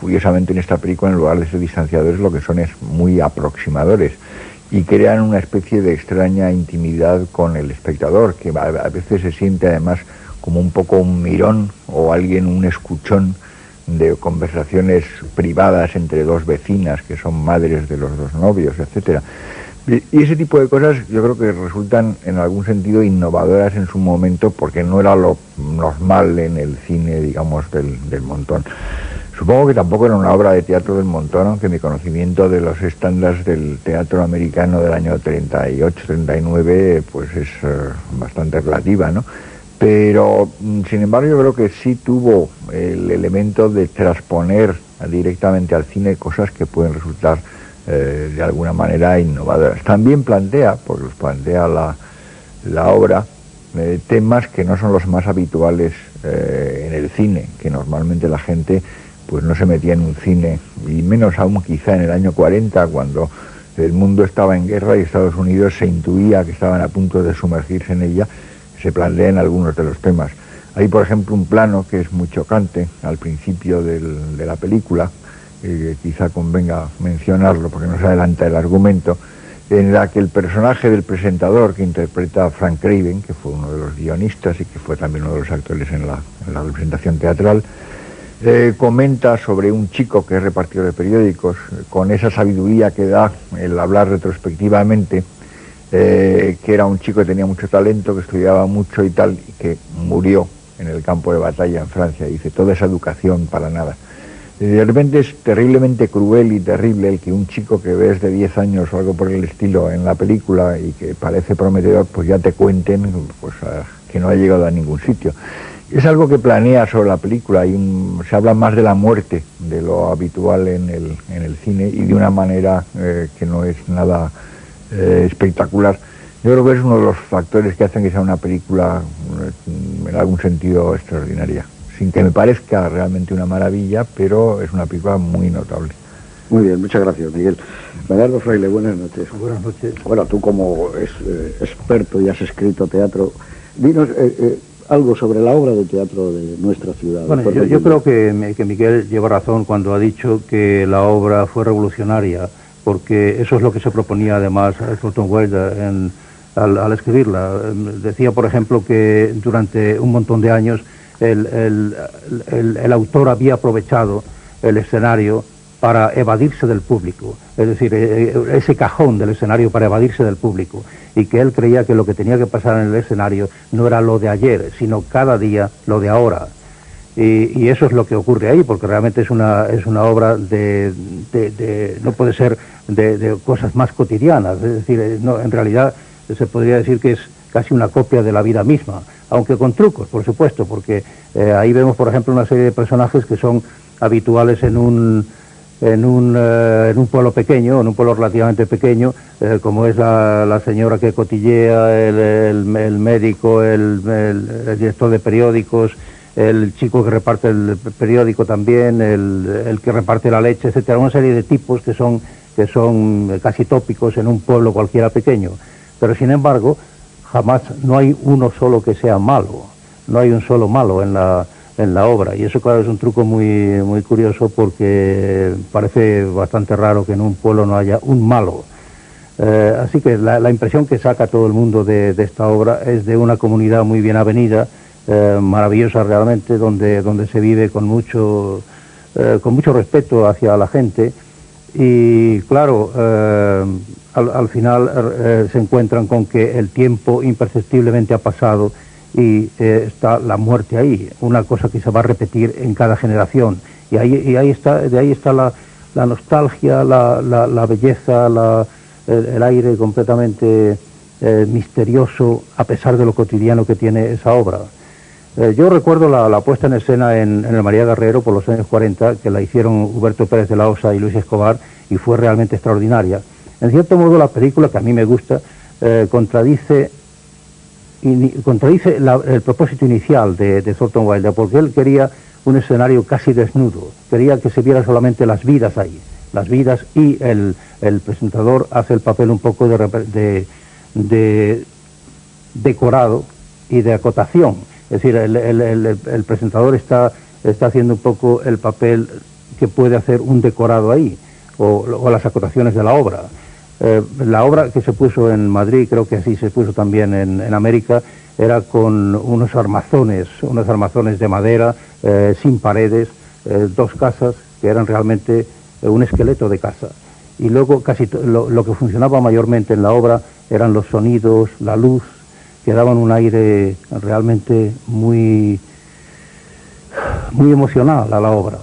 curiosamente en esta película, en lugar de ser distanciadores, lo que son es muy aproximadores, y crean una especie de extraña intimidad con el espectador, que a veces se siente además como un poco un mirón o alguien, un escuchón de conversaciones privadas entre dos vecinas que son madres de los dos novios, etcétera. Y ese tipo de cosas yo creo que resultan en algún sentido innovadoras en su momento, porque no era lo normal en el cine, digamos, del montón. Supongo que tampoco era una obra de teatro del montón, aunque mi conocimiento de los estándares del teatro americano del año 38-39 pues es bastante relativa, ¿no? Pero, sin embargo, yo creo que sí tuvo el elemento de transponer directamente al cine cosas que pueden resultar de alguna manera innovadoras. También plantea, porque los plantea la obra, temas que no son los más habituales en el cine, que normalmente la gente pues no se metía en un cine, y menos aún quizá en el año 40, cuando el mundo estaba en guerra y Estados Unidos se intuía que estaban a punto de sumergirse en ella. Se plantean algunos de los temas. Hay, por ejemplo, un plano que es muy chocante al principio de la película, quizá convenga mencionarlo porque no se adelanta el argumento, en la que el personaje del presentador que interpreta a Frank Craven, que fue uno de los guionistas y que fue también uno de los actores en la representación teatral, comenta sobre un chico que es repartidor de periódicos, con esa sabiduría que da el hablar retrospectivamente, que era un chico que tenía mucho talento, que estudiaba mucho y tal, y que murió en el campo de batalla en Francia. Dice, toda esa educación para nada. Y de repente es terriblemente cruel y terrible el que un chico que ves de 10 años o algo por el estilo en la película y que parece prometedor, pues ya te cuenten pues, que no ha llegado a ningún sitio. Es algo que planea sobre la película, se habla más de la muerte de lo habitual en el cine, y de una manera que no es nada espectacular. Yo creo que es uno de los factores que hacen que sea una película en algún sentido extraordinaria, sin que me parezca realmente una maravilla, pero es una película muy notable. Muy bien, muchas gracias, Miguel. Bernardo Fraile, buenas noches. Buenas noches. Bueno, tú como experto y has escrito teatro, dinos algo sobre la obra de teatro de nuestra ciudad. Bueno, yo creo que Miguel lleva razón cuando ha dicho que la obra fue revolucionaria, porque eso es lo que se proponía además Thornton Wilder al escribirla. Decía, por ejemplo, que durante un montón de años el autor había aprovechado el escenario para evadirse del público, es decir, ese cajón del escenario para evadirse del público, y que él creía que lo que tenía que pasar en el escenario no era lo de ayer, sino cada día lo de ahora. Y eso es lo que ocurre ahí, porque realmente es una obra no puede ser de cosas más cotidianas, es decir, no, en realidad se podría decir que es casi una copia de la vida misma, aunque con trucos, por supuesto, porque ahí vemos, por ejemplo, una serie de personajes que son habituales en un pueblo pequeño, en un pueblo relativamente pequeño, como es la señora que cotillea, el médico, el director de periódicos, el chico que reparte el periódico también, el que reparte la leche, etcétera, una serie de tipos que son casi tópicos en un pueblo cualquiera pequeño. Pero sin embargo, jamás no hay uno solo que sea malo, no hay un solo malo en la obra, y eso claro es un truco muy, muy curioso, porque parece bastante raro que en un pueblo no haya un malo. Así que la impresión que saca todo el mundo de esta obra es de una comunidad muy bien avenida, maravillosa realmente, donde se vive con mucho respeto hacia la gente, y claro, al final se encuentran con que el tiempo imperceptiblemente ha pasado y está la muerte ahí, una cosa que se va a repetir en cada generación, de ahí está la nostalgia, la belleza, el aire completamente misterioso, a pesar de lo cotidiano que tiene esa obra. Yo recuerdo la puesta en escena en el María Guerrero por los años 40, que la hicieron Huberto Pérez de la Osa y Luis Escobar, y fue realmente extraordinaria. En cierto modo la película, que a mí me gusta, contradice el propósito inicial de Thornton Wilder, porque él quería un escenario casi desnudo, quería que se viera solamente las vidas ahí, las vidas, y el presentador hace el papel un poco de decorado y de acotación. Es decir, el presentador está haciendo un poco el papel que puede hacer un decorado ahí, o las acotaciones de la obra. La obra que se puso en Madrid, creo que así se puso también en América, era con unos armazones de madera, sin paredes, dos casas que eran realmente un esqueleto de casa. Y luego casi lo que funcionaba mayormente en la obra eran los sonidos, la luz, que daban un aire realmente muy emocional a la obra.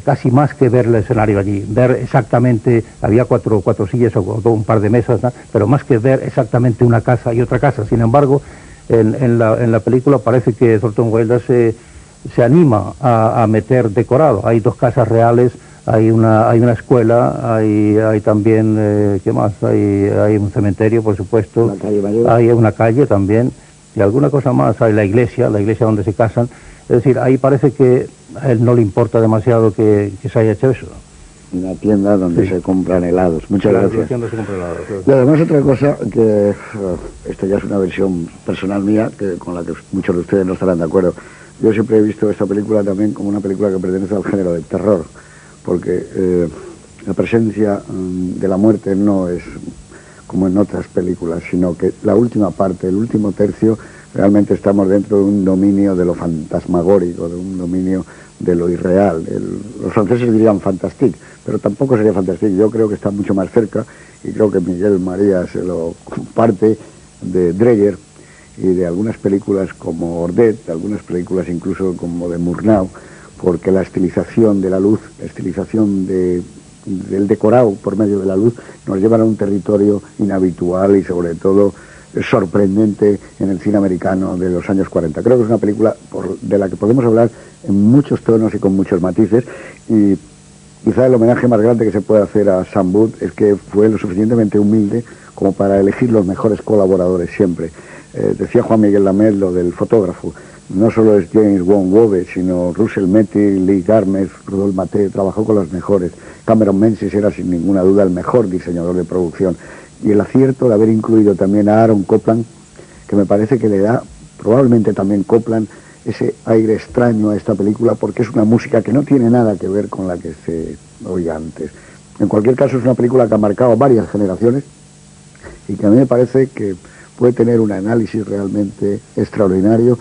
Casi más que ver el escenario allí, ver exactamente, había cuatro sillas o un par de mesas, ¿no? Pero más que ver exactamente una casa y otra casa. Sin embargo, en la película parece que Thornton Wilder se anima a meter decorado. Hay dos casas reales, hay una escuela, hay también, ¿qué más? Hay un cementerio, por supuesto, hay una calle también, y alguna cosa más, hay la iglesia donde se casan. Es decir, ahí parece que a él no le importa demasiado que se haya hecho eso. Una tienda donde se compran helados. Muchas gracias. Donde se compra helados, sí. Y además otra cosa, que esto ya es una versión personal mía, con la que muchos de ustedes no estarán de acuerdo. Yo siempre he visto esta película también como una película que pertenece al género del terror, porque la presencia de la muerte no es como en otras películas, sino que la última parte, el último tercio, realmente estamos dentro de un dominio de lo fantasmagórico, de un dominio de lo irreal. Los franceses dirían fantastique, pero tampoco sería fantastique. Yo creo que está mucho más cerca, y creo que Miguel María se lo comparte, de Dreyer y de algunas películas como Ordet, de algunas películas incluso como de Murnau, porque la estilización de la luz, la estilización del decorado por medio de la luz, nos llevan a un territorio inhabitual y sobre todo sorprendente en el cine americano de los años 40. Creo que es una película de la que podemos hablar en muchos tonos y con muchos matices, y quizá el homenaje más grande que se puede hacer a Sam Wood es que fue lo suficientemente humilde como para elegir los mejores colaboradores siempre. Decía Juan Miguel Lamed lo del fotógrafo. No solo es James Wong Wobe, sino Russell Metty, Lee Garmes, Rudolph Maté, trabajó con los mejores. Cameron Menzies era sin ninguna duda el mejor diseñador de producción. Y el acierto de haber incluido también a Aaron Copland, que me parece que le da, probablemente también Copland, ese aire extraño a esta película, porque es una música que no tiene nada que ver con la que se oía antes. En cualquier caso, es una película que ha marcado varias generaciones y que a mí me parece que puede tener un análisis realmente extraordinario.